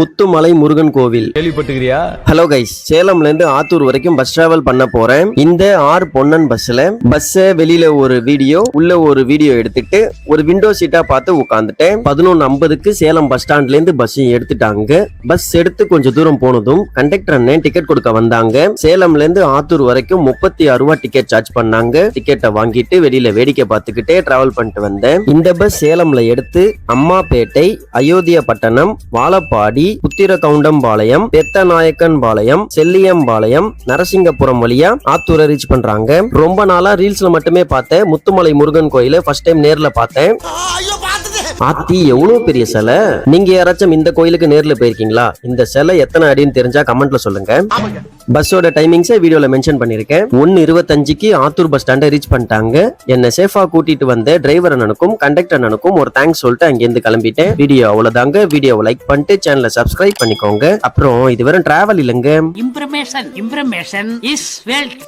முத்துமலை முருகன் கோவில் கேள்விப்பட்டுக்கிறியா? Hello guys, சேலம்ல இருந்து ஆத்தூர் வரைக்கும் பஸ் டிராவல் பண்ண போறேன். இந்த ஆர் பொன்னன் பஸ்ல வெளியில ஒரு வீடியோ உள்ள ஒரு வீடியோ எடுத்துட்டு ஒரு விண்டோ சீட்டா பார்த்து உட்காந்துட்டேன். 11:50க்கு சேலம் பஸ் ஸ்டாண்ட்ல இருந்து பஸ் எடுத்துட்டாங்க. பஸ் எடுத்து கொஞ்சம் தூரம் போனதும் கண்டக்டர் அண்ணன் டிக்கெட் கொடுக்க வந்தாங்க. சேலம்ல இருந்து ஆத்தூர் வரைக்கும் 36 ரூபாய் டிக்கெட் சார்ஜ் பண்ணாங்க. டிக்கெட்டை வாங்கிட்டு வெளியில வேடிக்கை பார்த்துக்கிட்டே டிராவல் பண்ணிட்டு வந்தேன். இந்த பஸ் சேலம்ல எடுத்து அம்மாப்பேட்டை, அயோத்தியாபட்டணம், வாழப்பாடி, புத்திரகவுண்டம்பாளையம், பெத்தநாயக்கன்பாளையம், செல்லியம்பாளையம், நரசிங்கபுரம் வழியா ஆத்தூரை ரீச் பண்றாங்க. ரொம்ப நாளா ரீல்ஸ்ல மட்டுமே பார்த்தேன். முத்துமலை முருகன் கோயிலை ஃபர்ஸ்ட் டைம் நேர்ல பார்த்தேன். ஆத்தி எவ்வளவு பெரிய சிலை! நீங்க யாராச்சும் இந்த கோயிலுக்கு நேர்ல போயிருக்கீங்களா? இந்த சிலை எத்தனை அடின்னு தெரிஞ்சா கமெண்ட்ல சொல்லுங்க. பஸ்ஸோட டைமிங்ஸை வீடியோல மென்ஷன் பண்ணிருக்கேன். 1:25க்கு ஆத்தூர் பஸ் ஸ்டாண்டை ரீச் பண்ணிட்டாங்க. என்ன சேஃபா கூட்டிட்டு வந்த டிரைவர் அண்ணனுக்கும் கண்டக்டர் அண்ணனுக்கும் ஒரு தேங்க்ஸ் சொல்லிட்டு அங்கிருந்து கிளம்பிட்டேன். வீடியோ அவ்வளவுதாங்க. வீடியோவை லைக் பண்ணிட்டு சேனலை சப்ஸ்கிரைப் பண்ணிக்கோங்க. அப்புறம் இது வெறும் டிராவல் இல்லைங்க. Information is wealth.